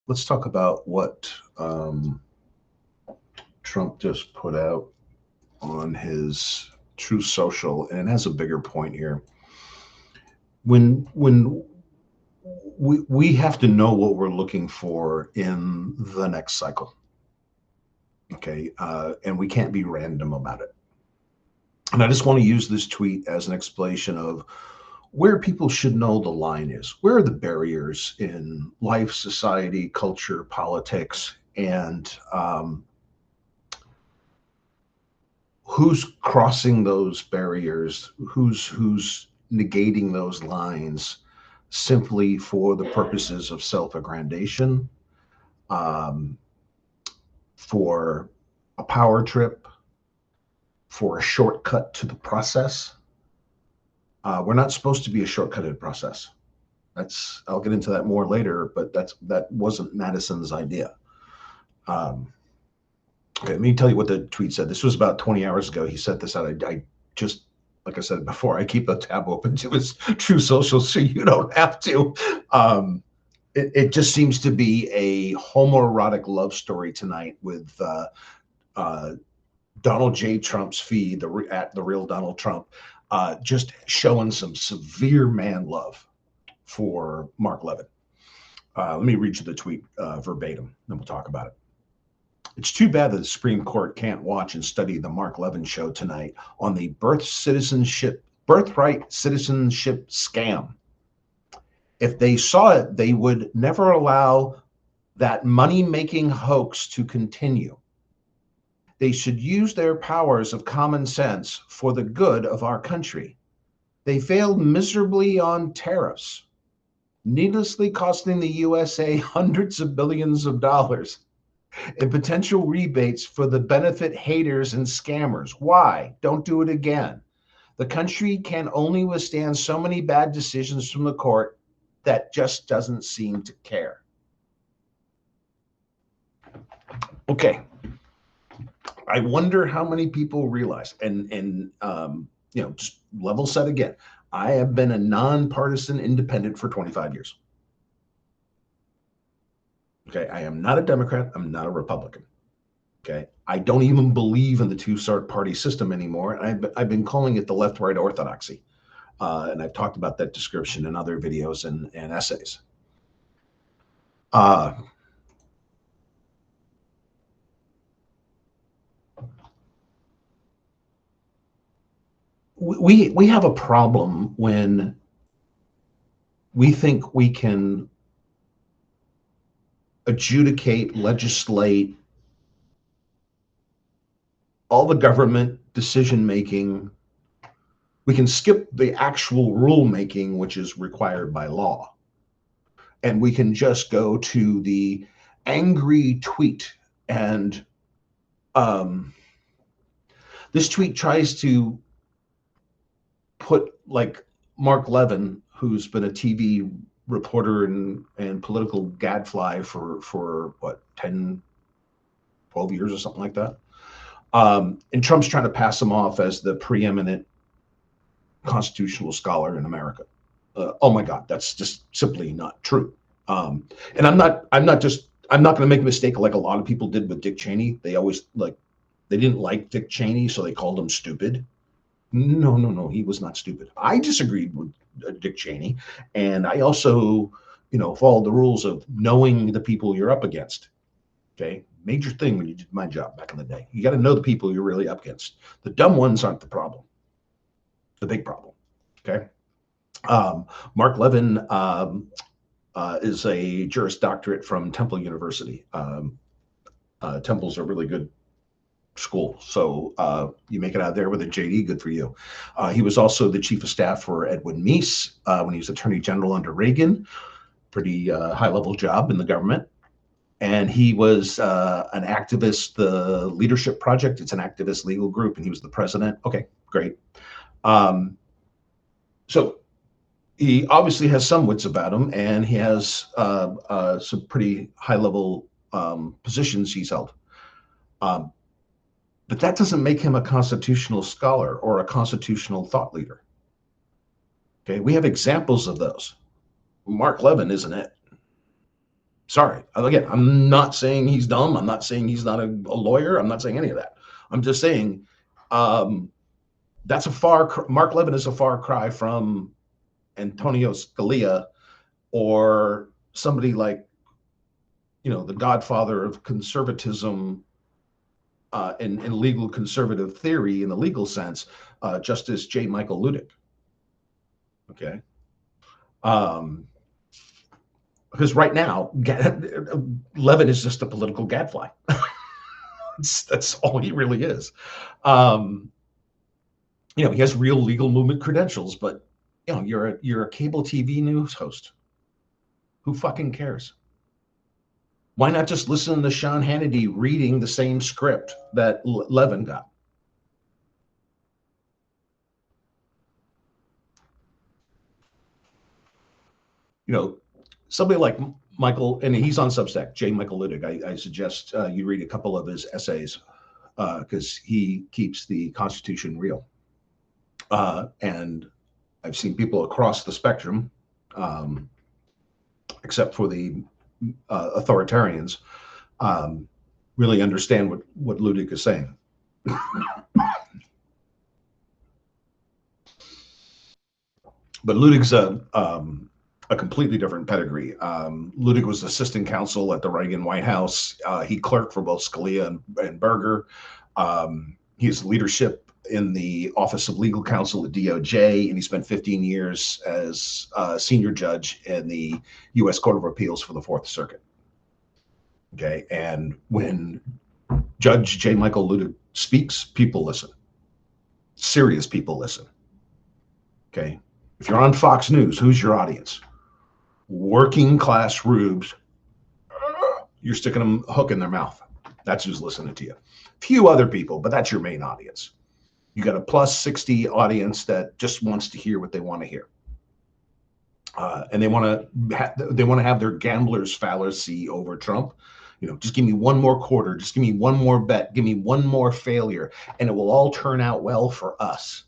Let's talk about what Trump just put out on his True Social, and it has a bigger point here. When we have to know what we're looking for in the next cycle, okay, and we can't be random about it. And I just want to use this tweet as an explanation of where people should know the line is. Where are the barriers in life, society, culture, politics, and who's crossing those barriers, who's negating those lines simply for the purposes of self-aggrandation, um, for a power trip, for a shortcut to the process. We're not supposed to be a shortcutted process. That's I'll get into that more later, but that wasn't Madison's idea. Um, Okay, let me tell you what the tweet said. This was about 20 hours ago. He sent this out. I just, like I said before, I keep a tab open to his True Social so you don't have to. It just seems to be a homoerotic love story tonight with uh, Donald J. Trump's feed, at the real Donald Trump, just showing some severe man love for Mark Levin. Let me read you the tweet verbatim, then we'll talk about it. It's too bad that the Supreme Court can't watch and study the Mark Levin show tonight on the birthright citizenship scam. If they saw it, they would never allow that money-making hoax to continue. They should use their powers of common sense for the good of our country. They failed miserably on tariffs, needlessly costing the USA hundreds of billions of dollars and potential rebates for the benefit haters and scammers. Why? Don't do it again. The country can only withstand so many bad decisions from the court that just doesn't seem to care. Okay. I wonder how many people realize, and just level set again. I have been a nonpartisan independent for 25 years. Okay, I am not a Democrat. I'm not a Republican. Okay, I don't even believe in the two-party system anymore. I've been calling it the left-right orthodoxy, and I've talked about that description in other videos and essays. We have a problem when we think we can adjudicate, legislate all the government decision making. We can skip the actual rule making, which is required by law, and we can just go to the angry tweet. And this tweet tries to put, like, Mark Levin, who's been a TV reporter and political gadfly for what, 10, 12 years or something like that. And Trump's trying to pass him off as the preeminent constitutional scholar in America. Oh my God, that's just simply not true. And I'm not going to make a mistake like a lot of people did with Dick Cheney. They didn't like Dick Cheney, so they called him stupid. No, he was not stupid. I disagreed with Dick Cheney, and I also, followed the rules of knowing the people you're up against. Okay, major thing when you did my job back in the day. You got to know the people you're really up against. The dumb ones aren't the problem. The big problem. Okay. Mark Levin is a Juris Doctorate from Temple University. Temple's a really good school, so you make it out there with a JD, good for you. He was also the chief of staff for Edwin Meese when he was Attorney General under Reagan. Pretty high-level job in the government. And he was an activist, the Leadership Project. It's an activist legal group, and he was the president. Okay, great. So he obviously has some wits about him, and he has some pretty high-level positions he's held. But that doesn't make him a constitutional scholar or a constitutional thought leader. Okay, we have examples of those. Mark Levin isn't it. Sorry. Again, I'm not saying he's dumb. I'm not saying he's not a lawyer. I'm not saying any of that. I'm just saying um, that's a Mark Levin is a far cry from Antonio Scalia or somebody like, the godfather of conservatism in legal conservative theory in the legal sense, Justice J. Michael Ludick. Okay. Because right now, Levin is just a political gadfly. That's all he really is. He has real legal movement credentials, but you're a cable TV news host. Who fucking cares? Why not just listen to Sean Hannity reading the same script that Levin got? Somebody like Michael, and he's on Substack, J. Michael Ludick. I suggest you read a couple of his essays because he keeps the Constitution real. And I've seen people across the spectrum, except for the authoritarians, really understand what Ludick is saying. But Ludick's a completely different pedigree. Ludick was assistant counsel at the Reagan White House. He clerked for both Scalia and Berger. He has leadership in the Office of Legal Counsel at DOJ, and he spent 15 years as a senior judge in the U.S. Court of Appeals for the Fourth Circuit. Okay, and when Judge J. Michael Ludick speaks, people listen. Serious people listen. Okay, if you're on Fox News, who's your audience? Working class rubes. You're sticking them a hook in their mouth. That's who's listening to you. Few other people, but that's your main audience. You got a plus 60 audience that just wants to hear what they want to hear, and they want to have their gambler's fallacy over Trump. Just give me one more quarter, just give me one more bet, give me one more failure, and it will all turn out well for us.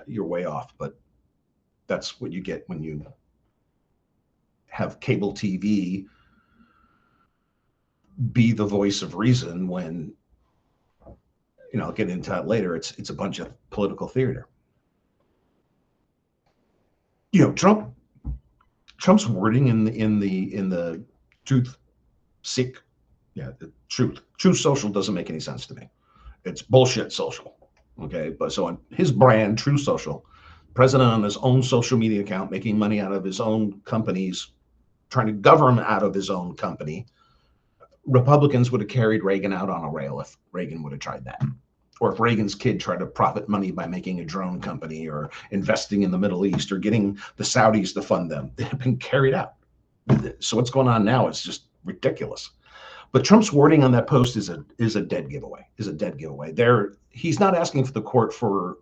You're way off, but that's what you get when you have cable TV be the voice of reason when, I'll get into that later. It's a bunch of political theater. Trump's wording in the truth the truth social doesn't make any sense to me. It's bullshit social. Okay, but so on his brand, True Social, president on his own social media account, making money out of his own companies, trying to govern out of his own company. Republicans would have carried Reagan out on a rail if Reagan would have tried that. Or if Reagan's kid tried to profit money by making a drone company or investing in the Middle East or getting the Saudis to fund them. They have been carried out. So what's going on now is just ridiculous. But Trump's wording on that post is a dead giveaway. He's not asking for the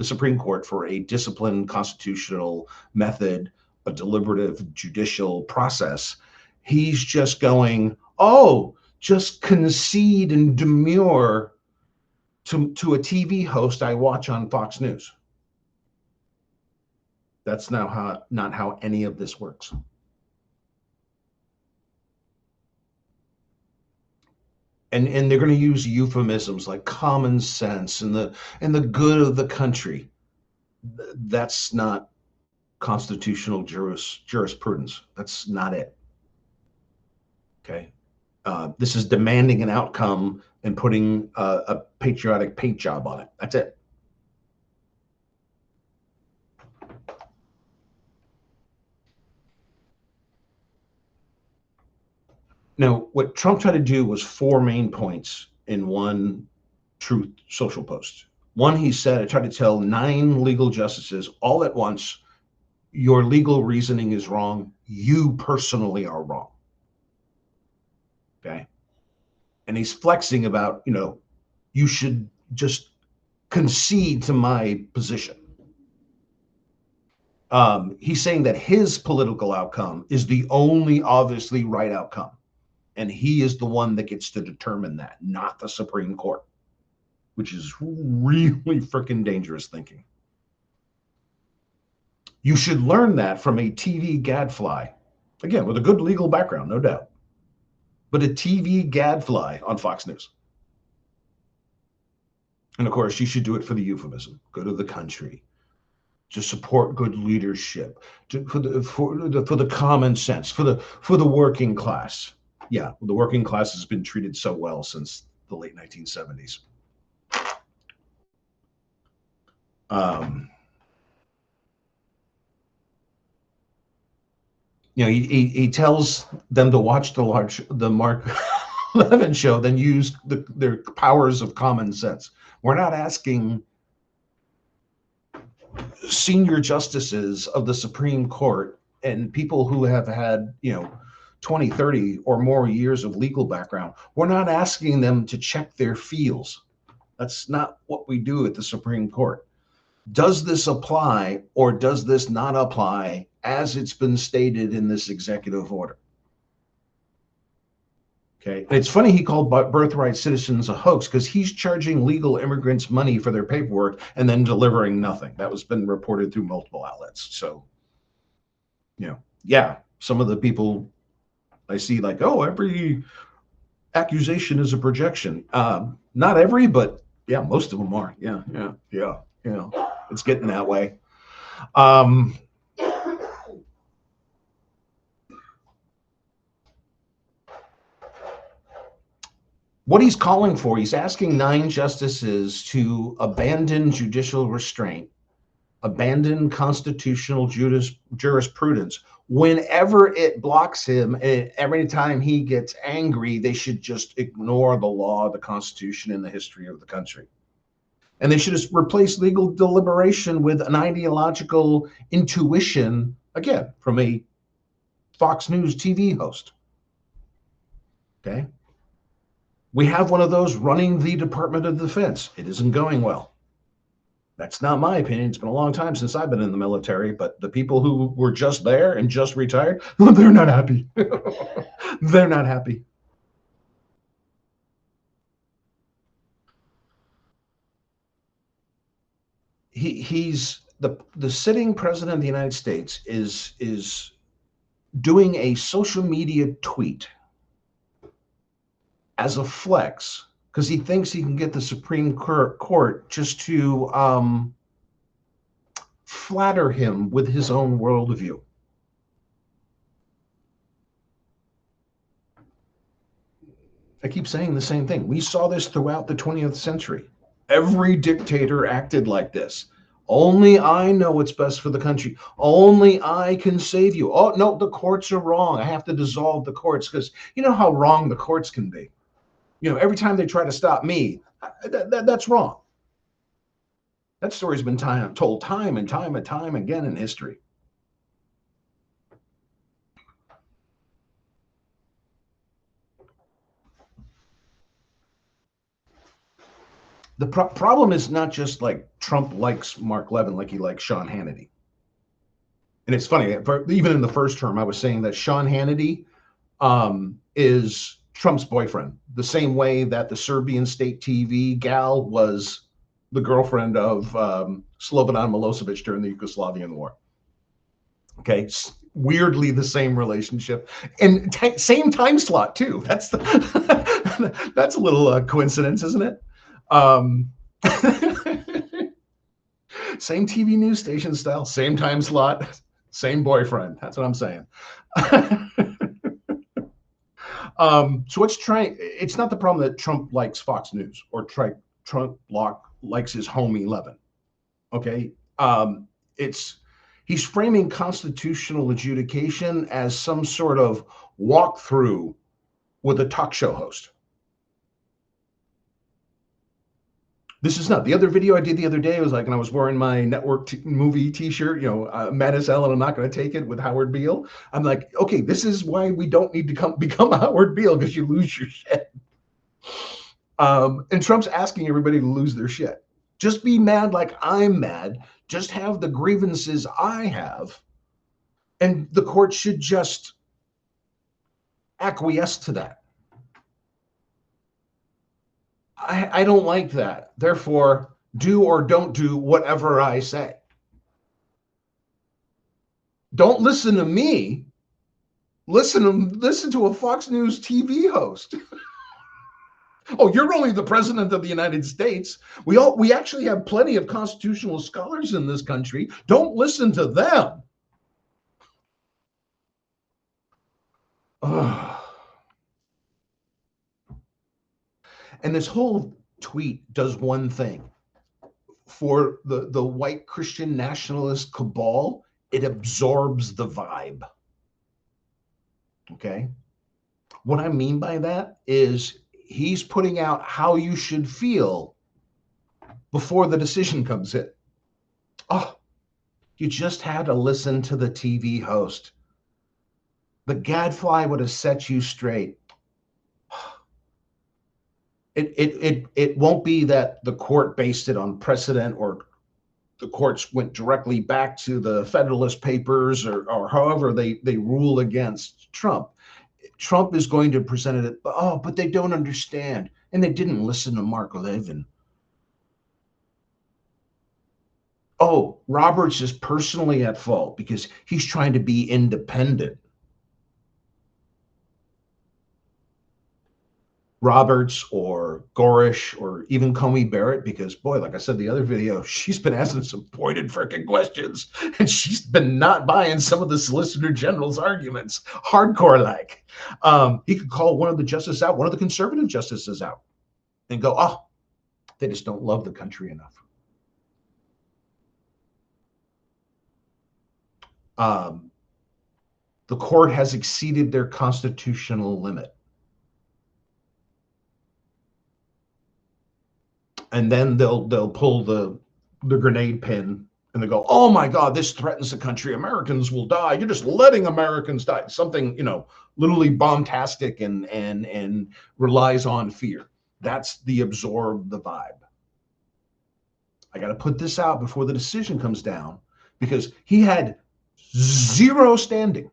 Supreme Court for a disciplined constitutional method, a deliberative judicial process. He's just going, just concede and demur to a TV host I watch on Fox News. That's not how any of this works. And they're going to use euphemisms like common sense and the good of the country. That's not constitutional jurisprudence. That's not it. Okay. This is demanding an outcome and putting a patriotic paint job on it. That's it. Now, what Trump tried to do was 4 main points in one Truth Social post. One, he said, I tried to tell 9 legal justices all at once, your legal reasoning is wrong. You personally are wrong. Okay. And he's flexing about, you should just concede to my position. He's saying that his political outcome is the only obviously right outcome. And he is the one that gets to determine that, not the Supreme Court, which is really freaking dangerous thinking. You should learn that from a TV gadfly Again, with a good legal background, no doubt. But a TV gadfly on Fox News. And of course, you should do it for the euphemism. Good of the country, to support good leadership, for the common sense, for the working class. Yeah, the working class has been treated so well since the late 1970s. He tells them to watch the Mark Levin show, then use their powers of common sense. We're not asking senior justices of the Supreme Court and people who have had, 20, 30 or more years of legal background. We're not asking them to check their feels. That's not what we do at the Supreme Court. Does this apply or does this not apply as it's been stated in this executive order? Okay. It's funny he called birthright citizens a hoax because he's charging legal immigrants money for their paperwork and then delivering nothing. That was been reported through multiple outlets. So, yeah, some of the people I see like, oh, every accusation is a projection. Not every, but yeah, most of them are. Yeah. It's getting that way. What he's calling for, he's asking 9 justices to abandon judicial restraint, abandon constitutional jurisprudence. Whenever it blocks him, every time he gets angry, they should just ignore the law, the Constitution, and the history of the country. And they should just replace legal deliberation with an ideological intuition, again, from a Fox News TV host. Okay? We have one of those running the Department of Defense. It isn't going well. That's not my opinion. It's been a long time since I've been in the military, but the people who were just there and just retired, they're not happy. They're not happy. He's the sitting president of the United States is doing a social media tweet as a flex because he thinks he can get the Supreme Court just to flatter him with his own worldview. I keep saying the same thing. We saw this throughout the 20th century. Every dictator acted like this. Only I know what's best for the country. Only I can save you. Oh, no, the courts are wrong. I have to dissolve the courts because you know how wrong the courts can be. Every time they try to stop me, that's wrong. That story's been told time and time and time again in history. The problem is not just like Trump likes Mark Levin like he likes Sean Hannity. And it's funny, even in the first term, I was saying that Sean Hannity is Trump's boyfriend, the same way that the Serbian state TV gal was the girlfriend of Slobodan Milosevic during the Yugoslavian war. Okay, weirdly the same relationship and same time slot too. That's that's a little coincidence, isn't it? Same TV news station style, same time slot, same boyfriend. That's what I'm saying. So it's not the problem that Trump likes Fox News or Trump likes his homie Levin. Okay. He's framing constitutional adjudication as some sort of walkthrough with a talk show host. This is not the other video I did the other day. Was like, and I was wearing my network movie T-shirt, Mad as Hell, and I'm not going to take it with Howard Beale. I'm like, okay, this is why we don't need to become Howard Beale because you lose your shit. And Trump's asking everybody to lose their shit. Just be mad like I'm mad. Just have the grievances I have, and the court should just acquiesce to that. I don't like that. Therefore, do or don't do whatever I say. Don't listen to me. Listen to a Fox News TV host. Oh, you're only the president of the United States. We actually have plenty of constitutional scholars in this country. Don't listen to them. Ugh. And this whole tweet does one thing for the white Christian nationalist cabal. It absorbs the vibe. Okay. What I mean by that is he's putting out how you should feel before the decision comes in. Oh, you just had to listen to the TV host. The gadfly would have set you straight. It won't be that the court based it on precedent or the courts went directly back to the Federalist Papers or however they rule against Trump. Trump is going to present it, but they don't understand. And they didn't listen to Mark Levin. Oh, Roberts is personally at fault because he's trying to be independent. Roberts or Gorish or even Comey Barrett, because boy, like I said the other video, she's been asking some pointed freaking questions and she's been not buying some of the Solicitor General's arguments, hardcore like. He could call one of the justices out, one of the conservative justices out, and go, oh, they just don't love the country enough. The court has exceeded their constitutional limit. And then they'll pull the grenade pin and they go, oh my God, this threatens the country. Americans will die. You're just letting Americans die. Something, literally bombastic and relies on fear. That's the absorb the vibe. I got to put this out before the decision comes down because he had zero standing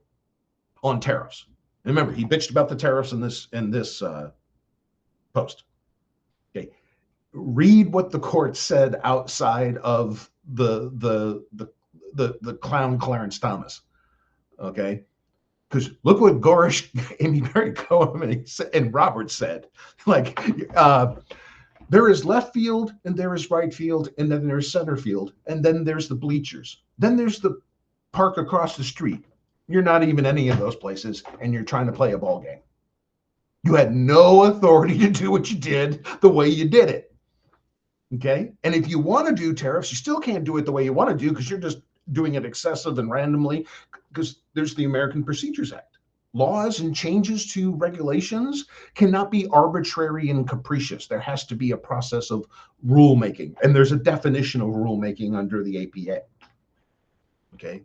on tariffs. And remember, he bitched about the tariffs in this post. Okay. Read what the court said outside of the clown Clarence Thomas. Okay. Because look what Gorish, Amy Berry Cohen, and Roberts said. Like, there is left field and there is right field and then there's center field and then there's the bleachers. Then there's the park across the street. You're not even any of those places and you're trying to play a ball game. You had no authority to do what you did the way you did it. Okay. And if you want to do tariffs, you still can't do it the way you want to do because you're just doing it excessive and randomly because there's the American Procedures Act. Laws and changes to regulations cannot be arbitrary and capricious. There has to be a process of rulemaking, and there's a definition of rulemaking under the APA. Okay.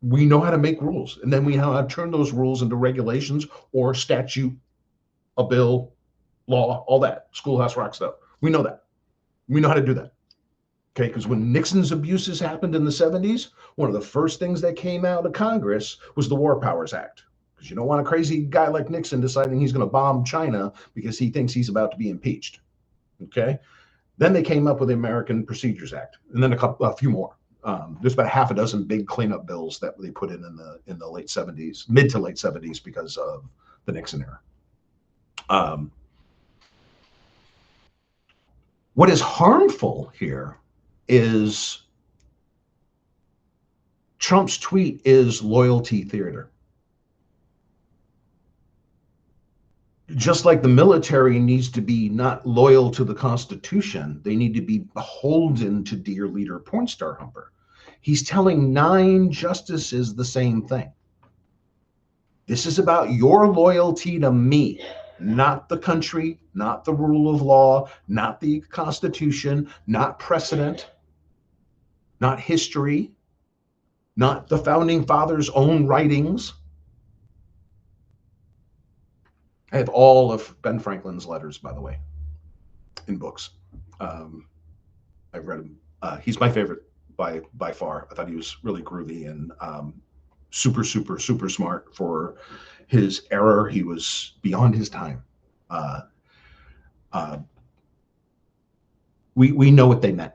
We know how to make rules, and then we know how to turn those rules into regulations or statute, a bill, law, all that. Schoolhouse Rock stuff. We know that. We know how to do that. Okay, because when Nixon's abuses happened in the 70s, one of the first things that came out of Congress was the War Powers Act. Because you don't want a crazy guy like Nixon deciding he's going to bomb China because he thinks he's about to be impeached. Okay, then they came up with the American Procedures Act, and then a few more. There's about half a dozen big cleanup bills that they put in the late 70s, mid to late 70s, because of the Nixon era. What is harmful here is Trump's tweet is loyalty theater. Just like the military needs to be not loyal to the Constitution, they need to be beholden to dear leader Pornstar Humper. He's telling 9 justices the same thing. This is about your loyalty to me, not the country, not the rule of law, not the Constitution, not precedent, not history, not the founding fathers' own writings. I have all of Ben Franklin's letters, by the way, in books. I've read him. He's my favorite by far. I thought he was really groovy and super, super, super smart for his era. He was beyond his time. We know what they meant.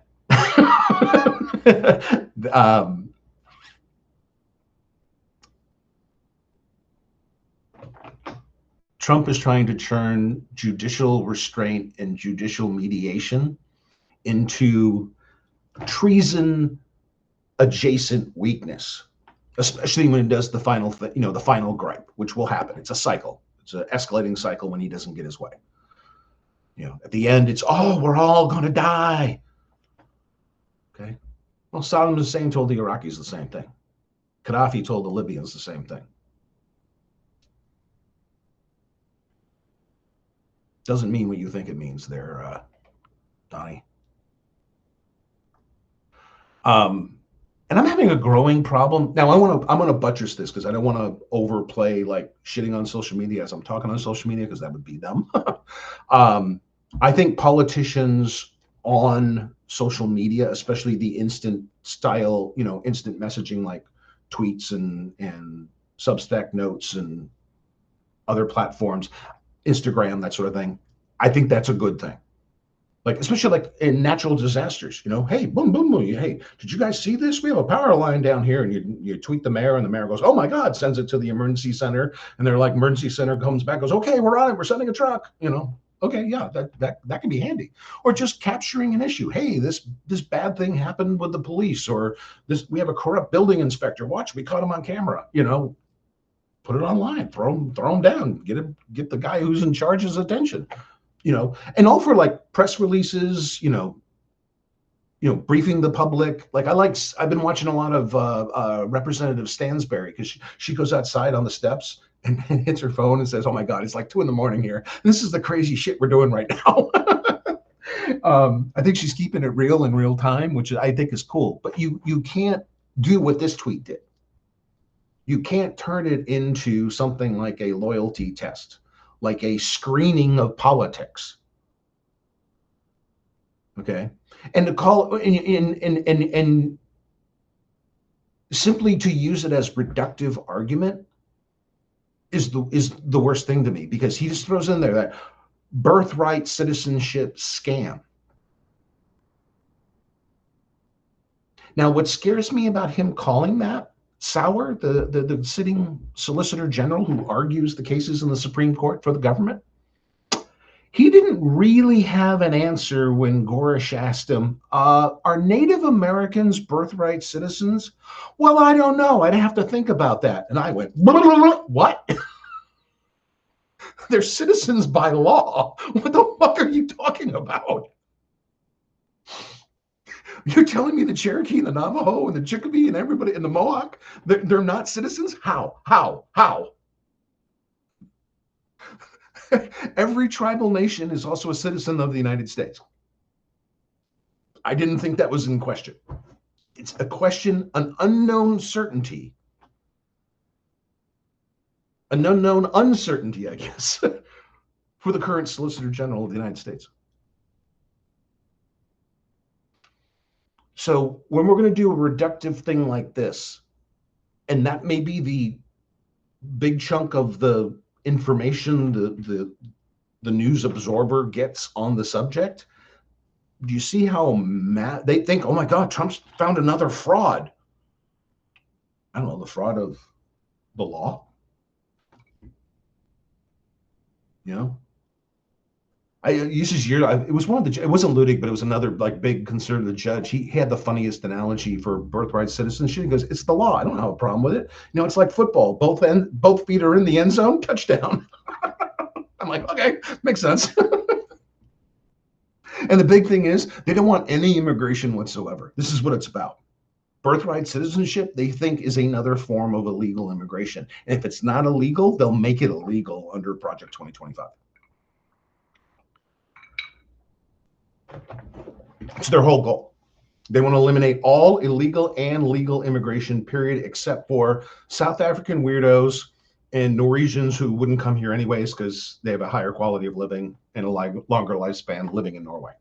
Trump is trying to turn judicial restraint and judicial mediation into treason adjacent weakness, especially when it does the final the final gripe, which will happen. It's a cycle. It's an escalating cycle when he doesn't get his way. At the end, it's, oh, we're all going to die. Okay. Well, Saddam Hussein told the Iraqis the same thing. Gaddafi told the Libyans the same thing. Doesn't mean what you think it means there, Donnie. And I'm having a growing problem. Now, I'm going to buttress this because I don't want to overplay like shitting on social media as I'm talking on social media, because that would be them. I think politicians on social media, especially the instant style, instant messaging like tweets and Substack notes and other platforms, Instagram, that sort of thing, I think that's a good thing. Like, especially like in natural disasters, hey, boom, boom, boom. Hey, did you guys see this? We have a power line down here. And you tweet the mayor, and the mayor goes, oh my God, sends it to the emergency center. And they're like, emergency center comes back, goes, okay, we're on it. We're sending a truck, Okay, yeah, that can be handy. Or just capturing an issue. Hey, this bad thing happened with the police, or we have a corrupt building inspector. Watch, we caught him on camera. Put it online, throw him down, get the guy who's in charge's attention. And all for like press releases, briefing the public. Like I've been watching a lot of Representative Stansberry, because she goes outside on the steps and hits her phone and says, oh my God, it's like 2 a.m. here. This is the crazy shit we're doing right now. I think she's keeping it real in real time, which I think is cool. But you can't do what this tweet did. You can't turn it into something like a loyalty test, like a screening of politics. Okay. And to call and simply to use it as reductive argument is the worst thing to me, because he just throws in there that birthright citizenship scam. Now, what scares me about him calling that, Sauer, the sitting Solicitor General who argues the cases in the Supreme Court for the government, he didn't really have an answer when Gorish asked him, are Native Americans birthright citizens? Well, I don't know. I'd have to think about that. And I went, what? They're citizens by law. What the fuck are you talking about? You're telling me the Cherokee and the Navajo and the Chicopee and everybody and the Mohawk, they're not citizens? How? Every tribal nation is also a citizen of the United States. I didn't think that was in question. It's a question, an unknown certainty, an unknown uncertainty, I guess, for the current Solicitor General of the United States. So when we're going to do a reductive thing like this, and that may be the big chunk of the information the news absorber gets on the subject, do you see how mad they think, oh my God, Trump's found another fraud? I don't know, the fraud of the law? It was one of it wasn't Ludig, but it was another like big conservative judge. He had the funniest analogy for birthright citizenship. He goes, it's the law. I don't have a problem with it. It's like football. Both feet are in the end zone, touchdown. I'm like, okay, makes sense. And the big thing is they don't want any immigration whatsoever. This is what it's about. Birthright citizenship, they think, is another form of illegal immigration. And if it's not illegal, they'll make it illegal under Project 2025. It's their whole goal. They want to eliminate all illegal and legal immigration, period, except for South African weirdos and Norwegians who wouldn't come here anyways because they have a higher quality of living and a longer lifespan living in Norway.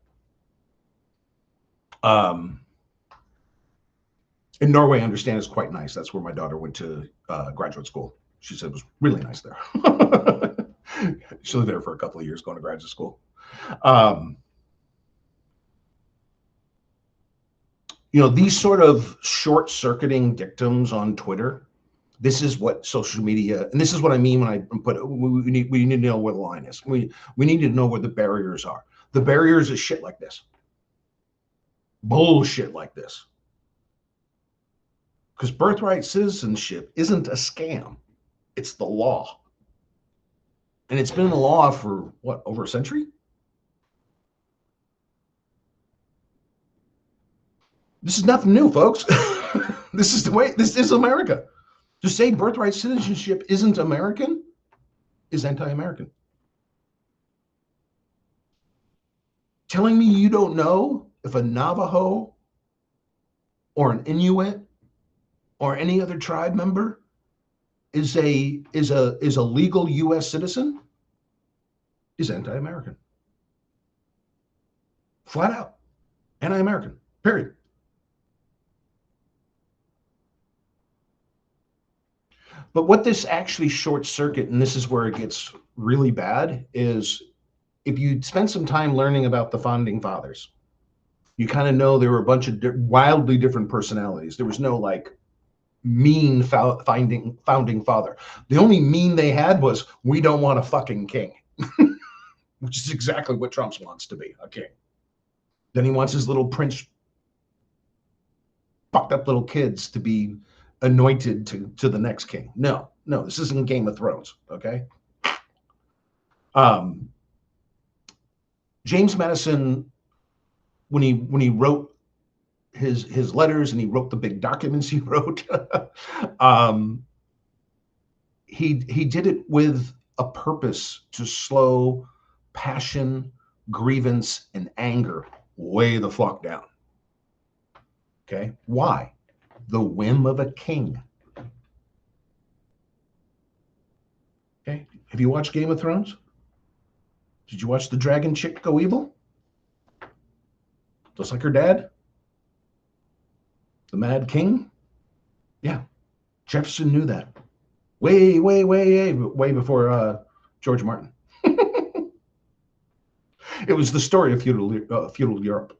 And Norway, I understand, is quite nice. That's where my daughter went to graduate school. She said it was really nice there. She lived there for a couple of years going to graduate school. These sort of short-circuiting dictums on Twitter, This is what social media, and this is what I mean when I put, we need to know where the line is. We need to know where the barriers are. The barriers is shit like this. Bullshit like this. Because birthright citizenship isn't a scam. It's the law. And it's been the law for, what, over a century? This is nothing new, folks. This is the way, this is America. To say birthright citizenship isn't American is anti-American. Telling me you don't know if a Navajo or an Inuit or any other tribe member is a legal U.S. citizen is anti-American. Flat out. Anti-American. Period. But what this actually short circuit, and this is where it gets really bad, is if you spend some time learning about the founding fathers, you kind of know there were a bunch of wildly different personalities. There was no like mean founding father. The only mean they had was, we don't want a fucking king, which is exactly what Trump wants to be, a king. Then he wants his little prince, fucked up little kids to be anointed to the next king. No, this isn't Game of Thrones, okay? James Madison, when he wrote his letters and he wrote the big documents he wrote, he did it with a purpose to slow passion, grievance, and anger way the fuck down. Okay, why? The whim of a king. Okay, have you watched Game of Thrones? Did you watch the dragon chick go evil? Just like her dad? The Mad King? Yeah, Jefferson knew that. Way before George Martin. It was the story of feudal Europe.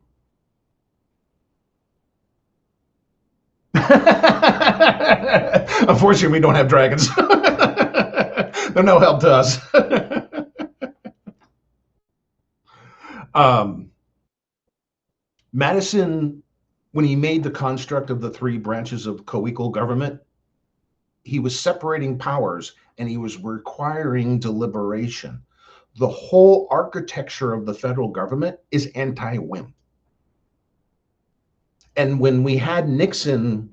Unfortunately, we don't have dragons. They're no help to us. Madison, when he made the construct of the three branches of co-equal government, he was separating powers and he was requiring deliberation. The whole architecture of the federal government is anti-whim. And when we had Nixon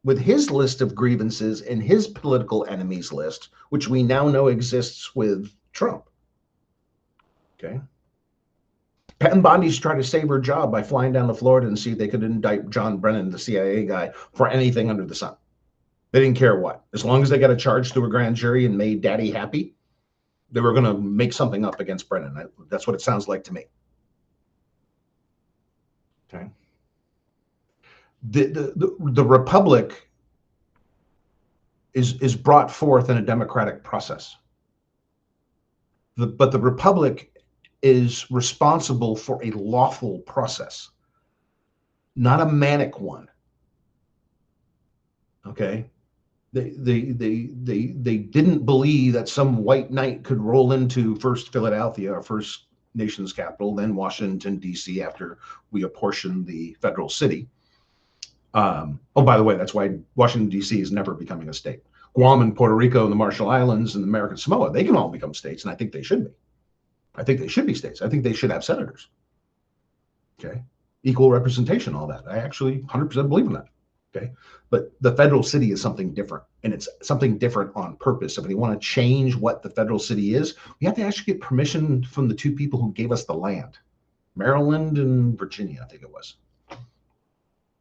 with his list of grievances and his political enemies list, which we now know exists with Trump, okay? Pat and Bondi's tried to save her job by flying down to Florida and see if they could indict John Brennan, the CIA guy, for anything under the sun. They didn't care what. As long as they got a charge to a grand jury and made daddy happy, they were going to make something up against Brennan. That's what it sounds like to me. Okay. The republic is brought forth in a democratic process. But the republic is responsible for a lawful process, not a manic one. Okay. They didn't believe that some white knight could roll into first Philadelphia, our first nation's capital, then Washington, D.C., after we apportioned the federal city. Oh, by the way, that's why Washington, D.C. is never becoming a state. Guam and Puerto Rico and the Marshall Islands and American Samoa, they can all become states, and I think they should be. I think they should be states. I think they should have senators. Okay. Equal representation, all that. I actually 100% believe in that. Okay. But the federal city is something different, and it's something different on purpose. If we want to change what the federal city is, we have to actually get permission from the two people who gave us the land, Maryland and Virginia, I think it was.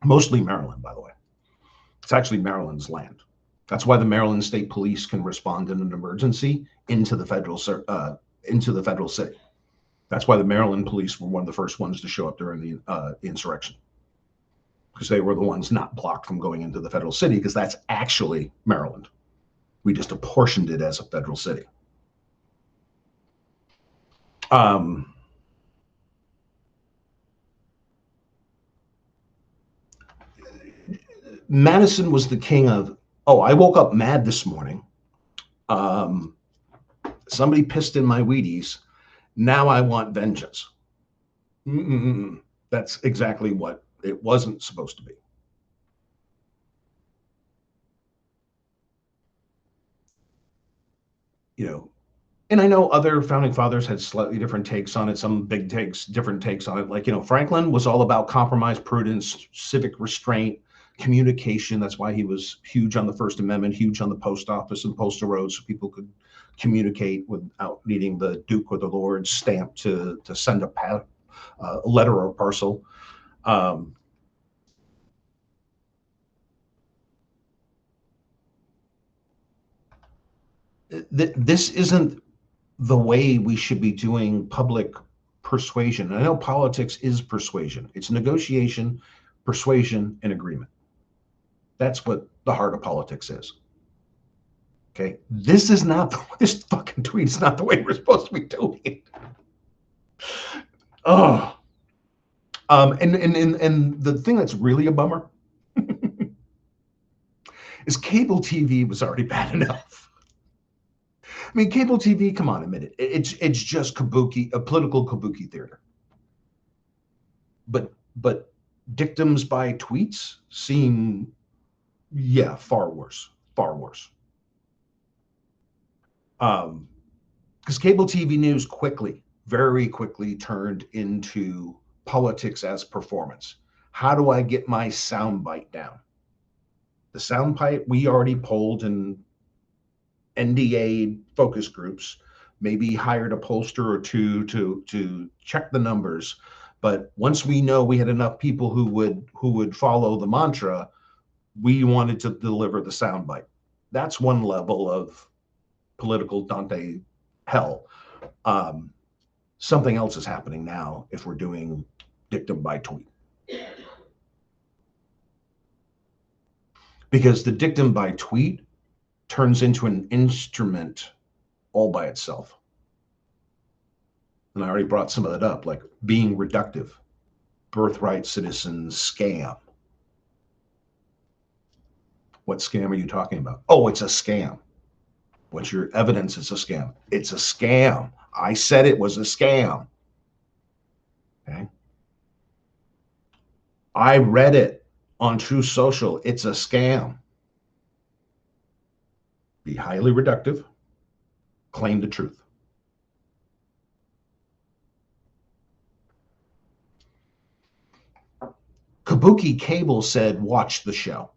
Mostly Maryland, by the way. It's actually Maryland's land. That's why the Maryland State Police can respond in an emergency into the federal city. That's why the Maryland police were one of the first ones to show up during the insurrection, because they were the ones not blocked from going into the federal city, because that's actually Maryland. We just apportioned it as a federal city. Madison was the king of Oh, I woke up mad this morning. Um, Somebody pissed in my Wheaties. Now I want vengeance. Mm-mm-mm. That's exactly what it wasn't supposed to be. You know, and I know other founding fathers had slightly different takes on it, some big takes, different takes on it. Like, Franklin was all about compromise, prudence, civic restraint, communication. That's why he was huge on the First Amendment, huge on the post office and postal roads, so people could communicate without needing the Duke or the Lord's stamp to send a letter or a parcel. Um, this isn't the way we should be doing public persuasion. And I know politics is persuasion. It's negotiation, persuasion, and agreement. That's what the heart of politics is. Okay. This is not this fucking tweet is not the way we're supposed to be doing it. Oh. And the thing that's really a bummer is cable TV was already bad enough. I mean, cable TV, come on, admit it. It's just kabuki, a political kabuki theater. But dictums by tweets seem, yeah, far worse, far worse. Because cable TV news very quickly turned into politics as performance. How do I get my soundbite down? The soundbite we already polled in NDA focus groups, maybe hired a pollster or two to check the numbers. But once we know we had enough people who would follow the mantra, we wanted to deliver the soundbite. That's one level of political Dante hell. Something else is happening now if we're doing dictum by tweet. Because the dictum by tweet turns into an instrument all by itself. And I already brought some of that up, like being reductive, birthright citizens scam. What scam are you talking about? Oh, it's a scam. What's your evidence? It's a scam. It's a scam. I said it was a scam. Okay. I read it on True Social. It's a scam. Be highly reductive. Claim the truth. Kabuki Cable said, watch the show.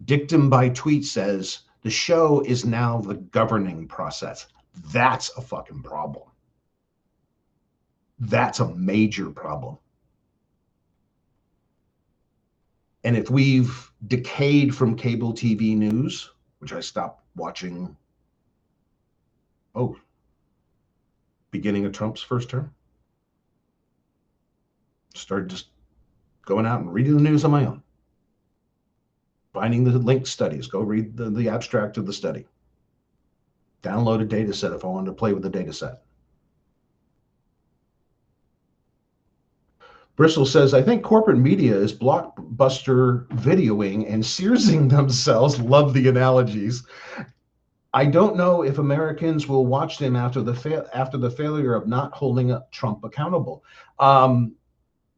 Dictum by tweet says, the show is now the governing process. That's a fucking problem. That's a major problem. And if we've decayed from cable TV news, which I stopped watching, beginning of Trump's first term, started just going out and reading the news on my own. Finding the linked studies, go read the abstract of the study. Download a data set if I wanted to play with the data set. Bristol says, I think corporate media is blockbuster videoing and searsing themselves. Love the analogies. I don't know if Americans will watch them after the failure of not holding up Trump accountable.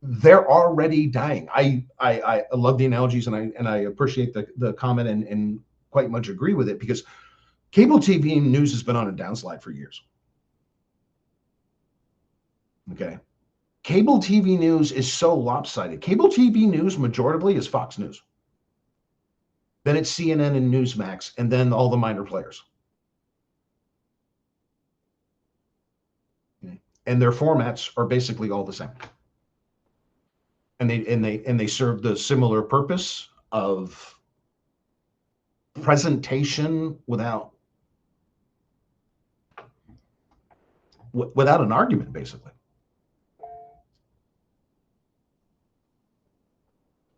They're already dying. I love the analogies, and I appreciate the comment and quite much agree with it, because cable TV news has been on a downslide for years. Okay. Cable TV news is so lopsided. Cable TV news majoritively is Fox News. Then it's CNN and Newsmax, and then all the minor players. Okay. And their formats are basically all the same. And they serve the similar purpose of presentation without an argument, basically.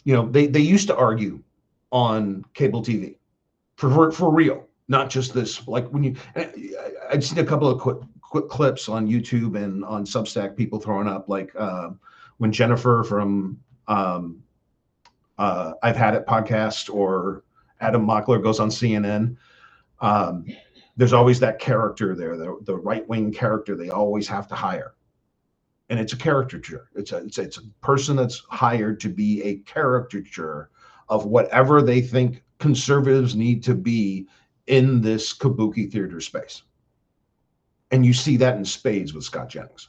They used to argue on cable TV for real, not just this. Like I've seen a couple of quick clips on YouTube and on Substack, people throwing up like when Jennifer from I've Had It podcast or Adam Mockler goes on CNN. Um, there's always that character there, the right-wing character they always have to hire. And it's a caricature. It's a person that's hired to be a caricature of whatever they think conservatives need to be in this kabuki theater space. And you see that in spades with Scott Jennings.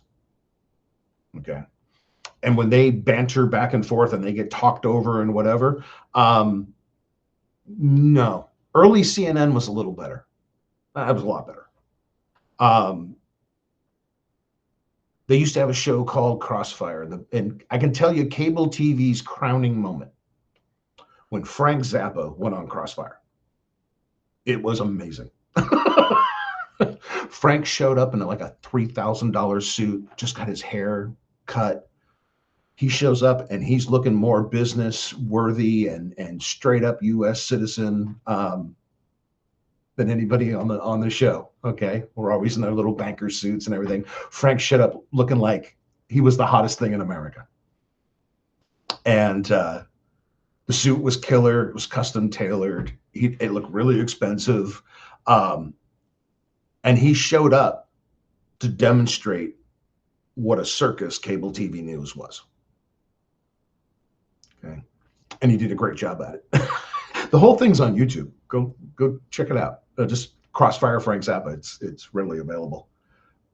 Okay. And when they banter back and forth and they get talked over and whatever, no. Early CNN was a little better. That was a lot better. They used to have a show called Crossfire, and I can tell you cable TV's crowning moment when Frank Zappa went on Crossfire. It was amazing. Frank showed up in like a $3,000 suit, just got his hair cut. He shows up and he's looking more business worthy and straight up U.S. citizen than anybody on the show. Okay, we're always in our little banker suits and everything. Frank showed up looking like he was the hottest thing in America, and the suit was killer. It was custom tailored. It looked really expensive, and he showed up to demonstrate what a circus cable TV news was. Okay, and he did a great job at it. The whole thing's on YouTube. Go check it out. Just Crossfire Frank Zappa. It's readily available.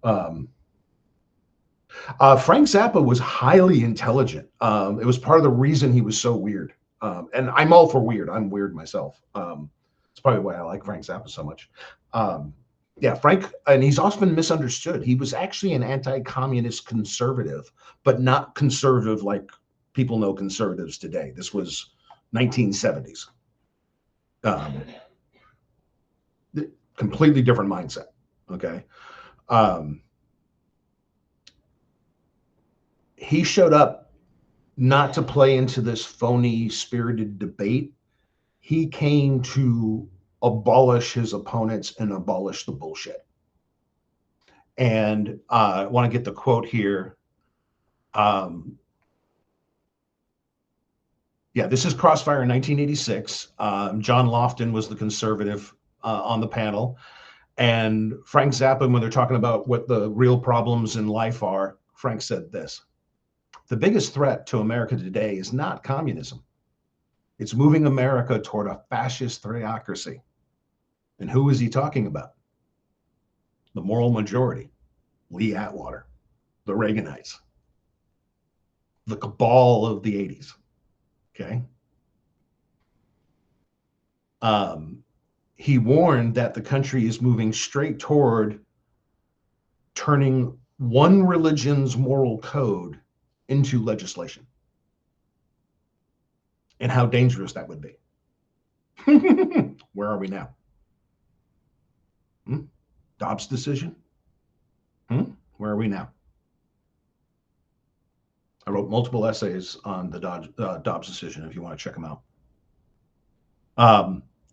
Frank Zappa was highly intelligent. It was part of the reason he was so weird. And I'm all for weird. I'm weird myself. It's probably why I like Frank Zappa so much. Yeah, Frank, and he's often misunderstood. He was actually an anti-communist conservative, but not conservative like people know conservatives today. This was 1970s. Completely different mindset. Okay. He showed up not to play into this phony spirited debate. He came to abolish his opponents and abolish the bullshit. And I want to get the quote here. Yeah, this is Crossfire in 1986. John Lofton was the conservative on the panel. And Frank Zappa, when they're talking about what the real problems in life are, Frank said this: the biggest threat to America today is not communism. It's moving America toward a fascist theocracy. And who is he talking about? The moral majority, Lee Atwater, the Reaganites, the cabal of the 80s. Okay. He warned that the country is moving straight toward turning one religion's moral code into legislation, and how dangerous that would be. Where are we now? Dobbs decision? Where are we now? I wrote multiple essays on the Dobbs decision if you want to check them out.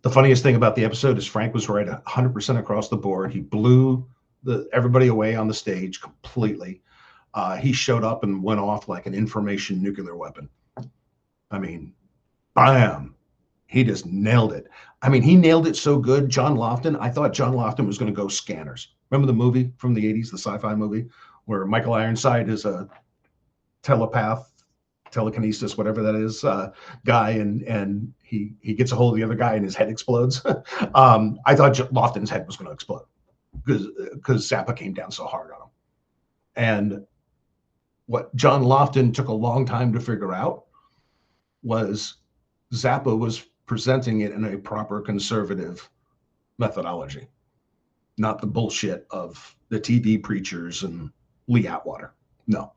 The funniest thing about the episode is Frank was right 100% across the board. He blew everybody away on the stage completely. He showed up and went off like an information nuclear weapon. I mean, bam. He just nailed it. I mean, he nailed it so good. John Lofton, I thought John Lofton was going to go Scanners. Remember the movie from the 80s, the sci-fi movie, where Michael Ironside is a telepath, telekinesis, whatever that is, guy, and he gets a hold of the other guy and his head explodes. I thought Lofton's head was going to explode because Zappa came down so hard on him. And what John Lofton took a long time to figure out was Zappa was presenting it in a proper conservative methodology, not the bullshit of the TV preachers and Lee Atwater. No.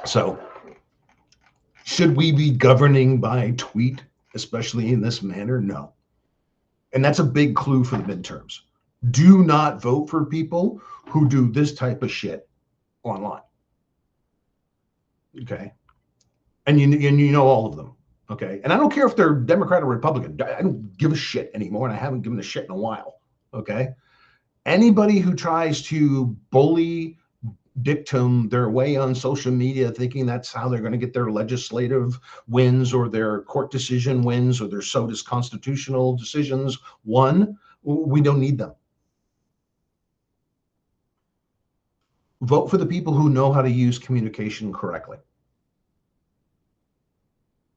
So, should we be governing by tweet, especially in this manner? No. And that's a big clue for the midterms. Do not vote for people who do this type of shit online. Okay. And you know all of them. Okay. And I don't care if they're Democrat or Republican. I don't give a shit anymore, and I haven't given a shit in a while. Okay. Anybody who tries to bully dictum their way on social media, thinking that's how they're going to get their legislative wins or their court decision wins or their SOTUS constitutional decisions won. We don't need them. Vote for the people who know how to use communication correctly.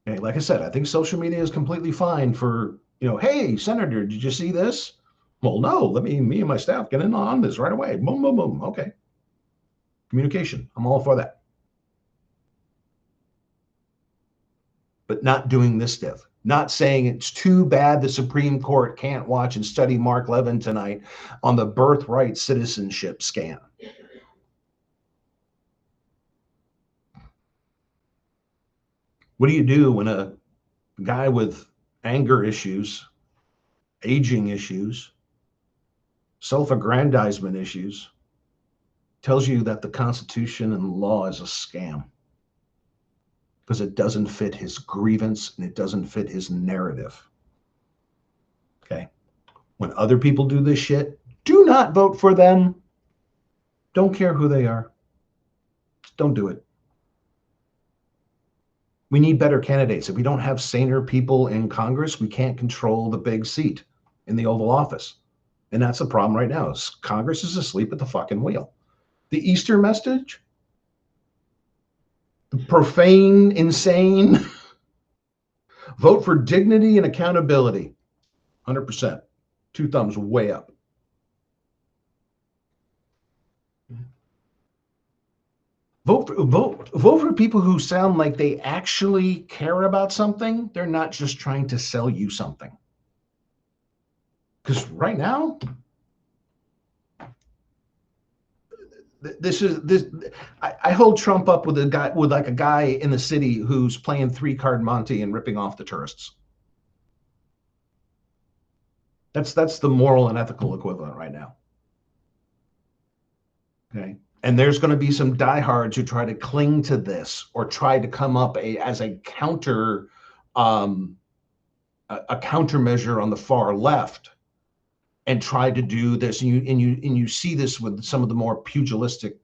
Okay, like I said, I think social media is completely fine for, hey, Senator, did you see this? Well, no, me and my staff get in on this right away. Boom, boom, boom. Okay. Communication. I'm all for that. But not doing this stuff. Not saying it's too bad the Supreme Court can't watch and study Mark Levin tonight on the birthright citizenship scam. What do you do when a guy with anger issues, aging issues, self-aggrandizement issues tells you that the Constitution and law is a scam because it doesn't fit his grievance and it doesn't fit his narrative? Okay. When other people do this shit, do not vote for them. Don't care who they are. Just don't do it. We need better candidates. If we don't have saner people in Congress, we can't control the big seat in the Oval Office. And that's the problem right now. Is Congress is asleep at the fucking wheel. The Easter message, the profane, insane, vote for dignity and accountability. 100%. 2 thumbs way up. Vote for people who sound like they actually care about something. They're not just trying to sell you something. Because right now, I hold Trump up with a guy in the city who's playing 3-card Monte and ripping off the tourists. That's the moral and ethical equivalent right now. Okay. And there's going to be some diehards who try to cling to this or try to come up as a counter, a countermeasure on the far left, and try to do this. And you see this with some of the more pugilistic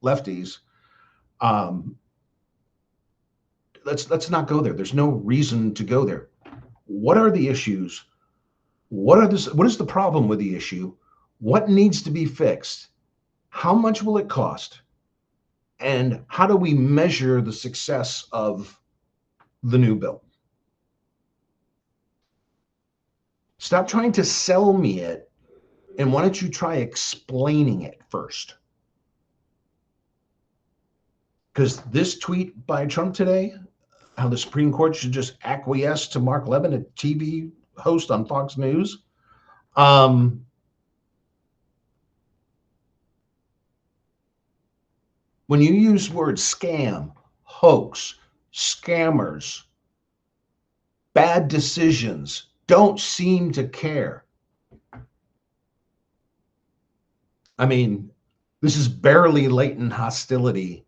lefties. Let's not go there. There's no reason to go there. What are the issues? What is the problem with the issue? What needs to be fixed? How much will it cost? And how do we measure the success of the new bill? Stop trying to sell me it, and why don't you try explaining it first? Because this tweet by Trump today, how the Supreme Court should just acquiesce to Mark Levin, a TV host on Fox News, when you use words scam, hoax, scammers, bad decisions, don't seem to care. I mean, this is barely latent hostility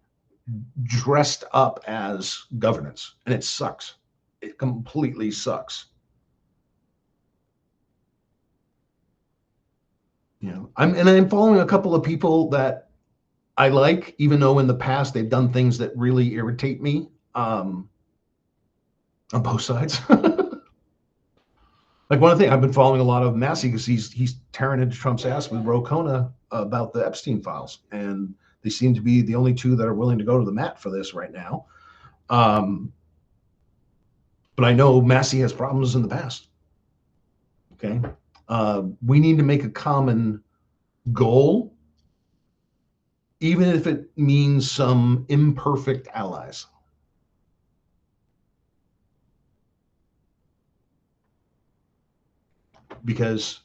dressed up as governance, and it sucks. It completely sucks. I'm following a couple of people that I like, even though in the past they've done things that really irritate me on both sides. Like one thing, I've been following a lot of Massey because he's tearing into Trump's ass with Ro Khanna about the Epstein files, and they seem to be the only two that are willing to go to the mat for this right now. But I know Massey has problems in the past. Okay, we need to make a common goal, even if it means some imperfect allies. Because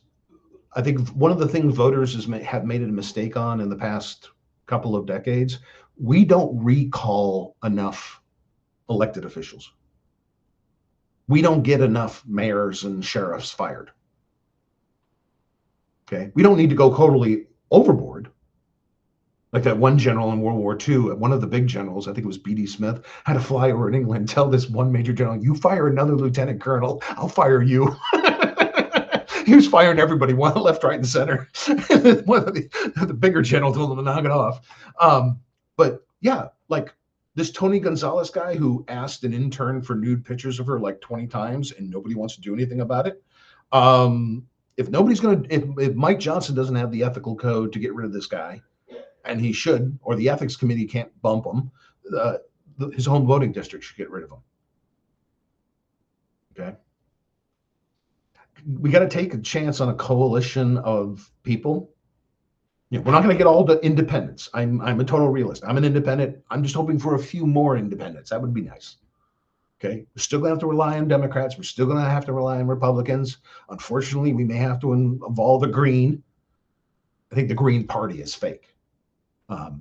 I think one of the things voters have made a mistake on in the past couple of decades, we don't recall enough elected officials. We don't get enough mayors and sheriffs fired. Okay, we don't need to go totally overboard. Like that one general in World War II, one of the big generals, I think it was B.D. Smith, had to fly over in England and tell this one major general, you fire another lieutenant colonel, I'll fire you. he was firing everybody, one left, right, and center. One of the bigger general told him to knock it off. But yeah, like this Tony Gonzalez guy who asked an intern for nude pictures of her like 20 times and nobody wants to do anything about it. If nobody's going to, if Mike Johnson doesn't have the ethical code to get rid of this guy, and he should, or the ethics committee can't bump him, his home voting district should get rid of him. Okay. We got to take a chance on a coalition of people. You know, we're not going to get all the independents. I'm a total realist. I'm an independent. I'm just hoping for a few more independents. That would be nice. Okay. We're still going to have to rely on Democrats. We're still going to have to rely on Republicans. Unfortunately, we may have to involve a Green. I think the Green Party is fake.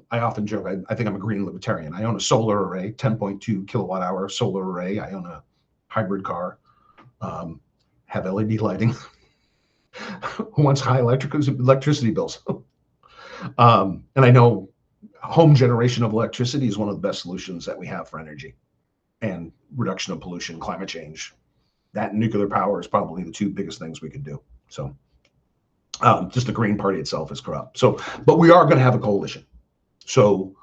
I often joke, I think I'm a green libertarian. I own a solar array, 10.2 kilowatt hour solar array. I own a hybrid car, have LED lighting. Who wants high electricity bills? And I know home generation of electricity is one of the best solutions that we have for energy and reduction of pollution, climate change. That and nuclear power is probably the two biggest things we could do. So just the Green Party itself is corrupt. So, but we are going to have a coalition. So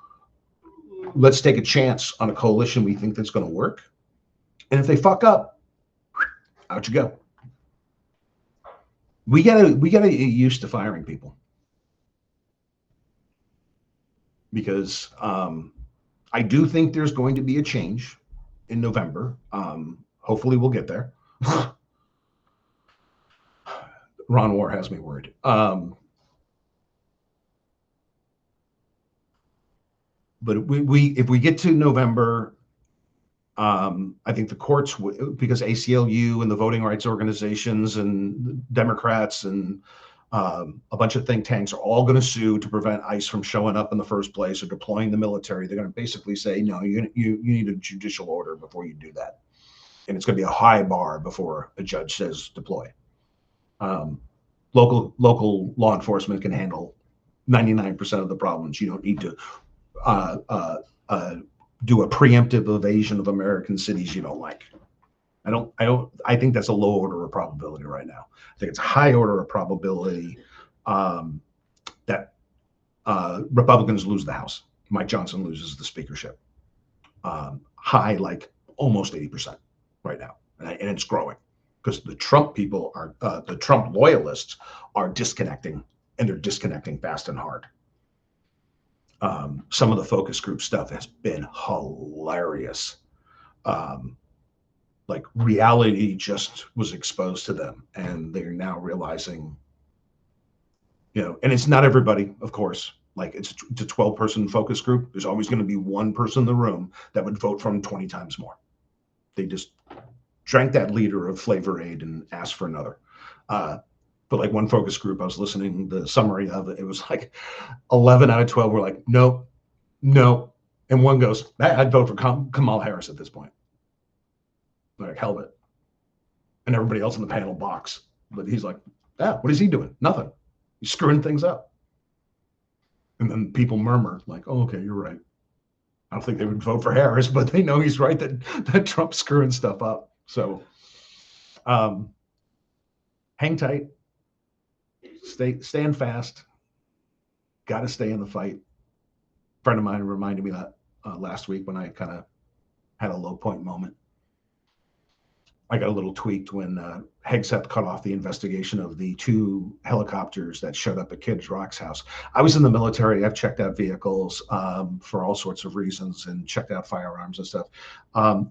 let's take a chance on a coalition we think that's going to work. And if they fuck up, out you go. We gotta get used to firing people, because I do think there's going to be a change in November. Hopefully we'll get there. Ron War has me worried. But if we get to November, I think the courts, because ACLU and the voting rights organizations and Democrats and a bunch of think tanks are all going to sue to prevent ICE from showing up in the first place or deploying the military. They're going to basically say, no, you need a judicial order before you do that. And it's going to be a high bar before a judge says deploy. Local law enforcement can handle 99% of the problems. You don't need to do a preemptive evasion of American cities you don't like. I think that's a low order of probability right now. I think it's a high order of probability that Republicans lose the House. Mike Johnson loses the speakership. High, like almost 80% right now. And it's growing because the Trump people are, the Trump loyalists are disconnecting, and they're disconnecting fast and hard. Some of the focus group stuff has been hilarious. Like reality just was exposed to them, and they're now realizing, and it's not everybody, of course. Like it's a 12-person focus group. There's always going to be one person in the room that would vote for him 20 times more. They just drank that liter of Flavor Aid and asked for another. But like one focus group, I was listening to the summary of it. It was like 11 out of 12 were like, no. And one goes, I'd vote for Kamala Harris at this point. Like, hell of it. And everybody else in the panel box. But he's like, what is he doing? Nothing. He's screwing things up. And then people murmur like, oh, okay, you're right. I don't think they would vote for Harris, but they know he's right that Trump's screwing stuff up. So hang tight. Stand fast. Got to stay in the fight. A friend of mine reminded me that last week when I kind of had a low point moment. I got a little tweaked when Hegseth cut off the investigation of the 2 helicopters that showed up at Kid Rock's house. I was in the military. I've checked out vehicles for all sorts of reasons and checked out firearms and stuff.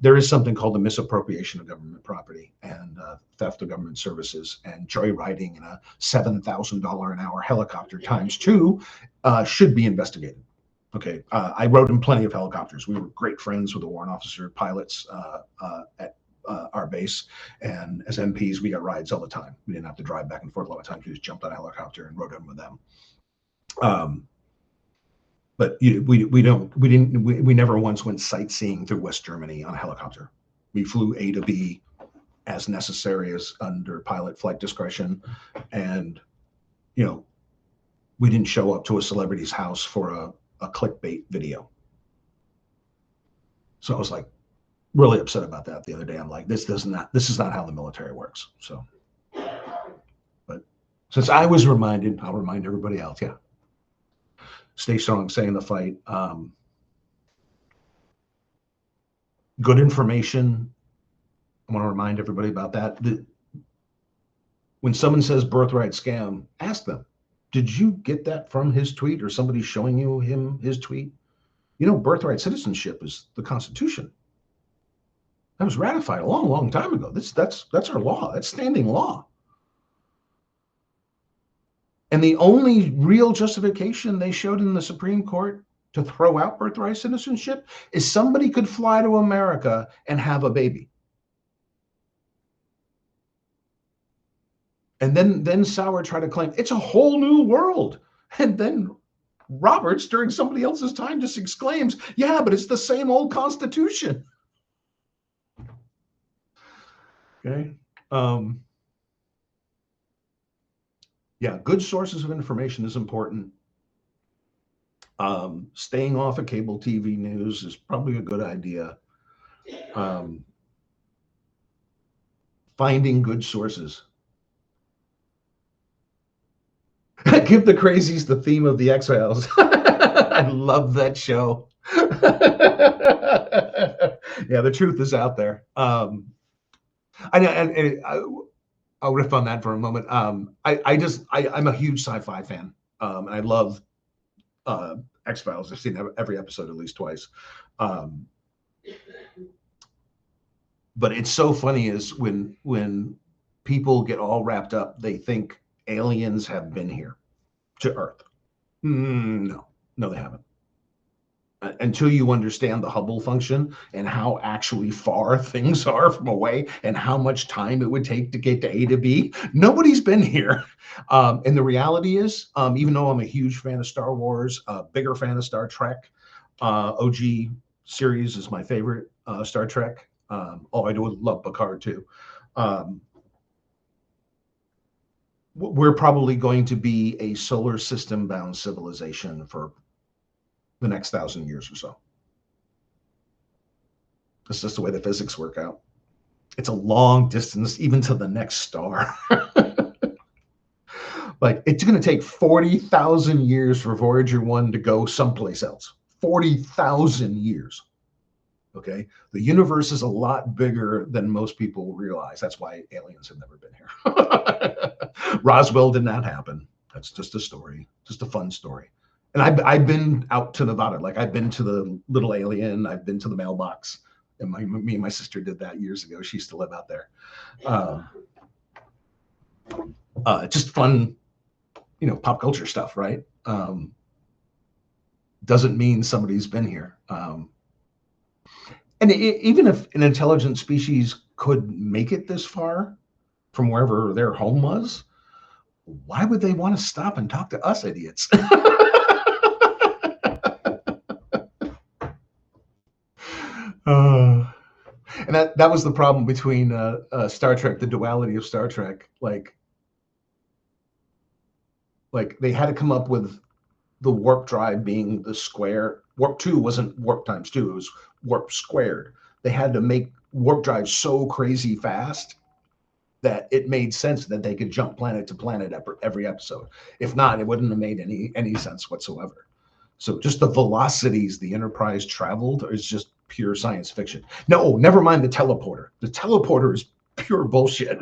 There is something called the misappropriation of government property and theft of government services, and joyriding in a $7,000 an hour helicopter times 2 should be investigated. Okay, I rode in plenty of helicopters. We were great friends with the warrant officer pilots at our base, and as MPs we got rides all the time. We didn't have to drive back and forth a lot of times. We just jumped on a helicopter and rode in with them. But we never once went sightseeing through West Germany on a helicopter. We flew A to B as necessary, as under pilot flight discretion, and we didn't show up to a celebrity's house for a clickbait video. So I was like really upset about that the other day. I'm like, this is not how the military works. So, but Since I was reminded, I'll remind everybody else. Yeah. Stay strong, stay in the fight. Good information. I want to remind everybody about that. When someone says birthright scam, ask them, did you get that from his tweet or somebody showing you his tweet? You know, birthright citizenship is the Constitution. That was ratified a long, long time ago. That's our law. That's standing law. And the only real justification they showed in the Supreme Court to throw out birthright citizenship is somebody could fly to America and have a baby. And then Sauer tried to claim it's a whole new world. And then Roberts, during somebody else's time, just exclaims, yeah, but it's the same old Constitution. Okay. Yeah, good sources of information is important. Staying off of cable TV news is probably a good idea. Finding good sources. Give the crazies the theme of the X-Files. I love that show. Yeah, the truth is out there. I'll riff on that for a moment. I'm a huge sci-fi fan. I love X-Files. I've seen every episode at least twice. But it's so funny is when people get all wrapped up, they think aliens have been here to Earth. No, they haven't. Until you understand the Hubble function and how actually far things are from away and how much time it would take to get to A to B, nobody's been here. And the reality is, even though I'm a huge fan of Star Wars, bigger fan of Star Trek, OG series is my favorite Star Trek. I do love Picard too. We're probably going to be a solar system bound civilization for the next 1,000 years or so. It's just the way the physics work out. It's a long distance, even to the next star. Like, it's going to take 40,000 years for Voyager 1 to go someplace else. 40,000 years. Okay, the universe is a lot bigger than most people realize. That's why aliens have never been here. Roswell did not happen. That's just a story, just a fun story. And I've been out to Nevada. Like, I've been to the Little Alien. I've been to the mailbox. And me and my sister did that years ago. She used to live out there. Just fun, pop culture stuff, right? Doesn't mean somebody's been here. And even if an intelligent species could make it this far from wherever their home was, why would they want to stop and talk to us idiots? And that was the problem between Star Trek, the duality of Star Trek. Like they had to come up with the warp drive being the square. Warp 2 wasn't warp times 2, it was warp squared. They had to make warp drive so crazy fast that it made sense that they could jump planet to planet every episode. If not, it wouldn't have made any sense whatsoever. So just the velocities the Enterprise traveled is just pure science fiction. No, never mind the teleporter. The teleporter is pure bullshit.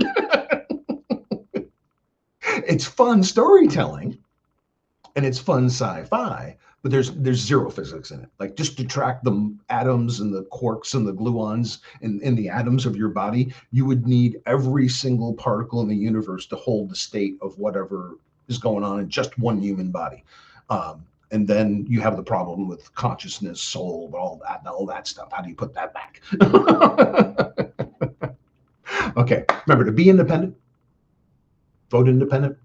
It's fun storytelling and it's fun sci-fi, but there's zero physics in it. Like, just to track the atoms and the quarks and the gluons in the atoms of your body, you would need every single particle in the universe to hold the state of whatever is going on in just one human body. And then you have the problem with consciousness, soul, all that stuff. How do you put that back? Okay, remember to be independent, vote independent,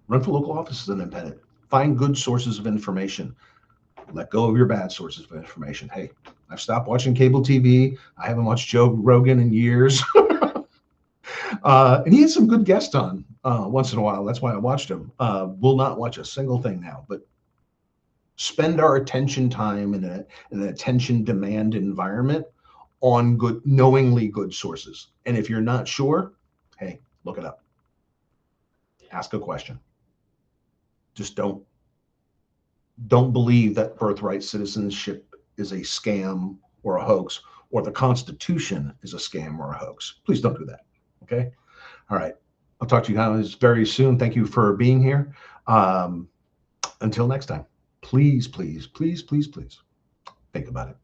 run for local office as an independent, find good sources of information, let go of your bad sources of information. Hey, I've stopped watching cable TV. I haven't watched Joe Rogan in years. And he had some good guests on once in a while. That's why I watched him. Will not watch a single thing now, but spend our attention time in an attention demand environment on knowingly good sources. And if you're not sure, hey, look it up. Ask a question. Just don't believe that birthright citizenship is a scam or a hoax, or the Constitution is a scam or a hoax. Please don't do that. Okay. All right. I'll talk to you guys very soon. Thank you for being here. Until next time, please, please, please, please, please think about it.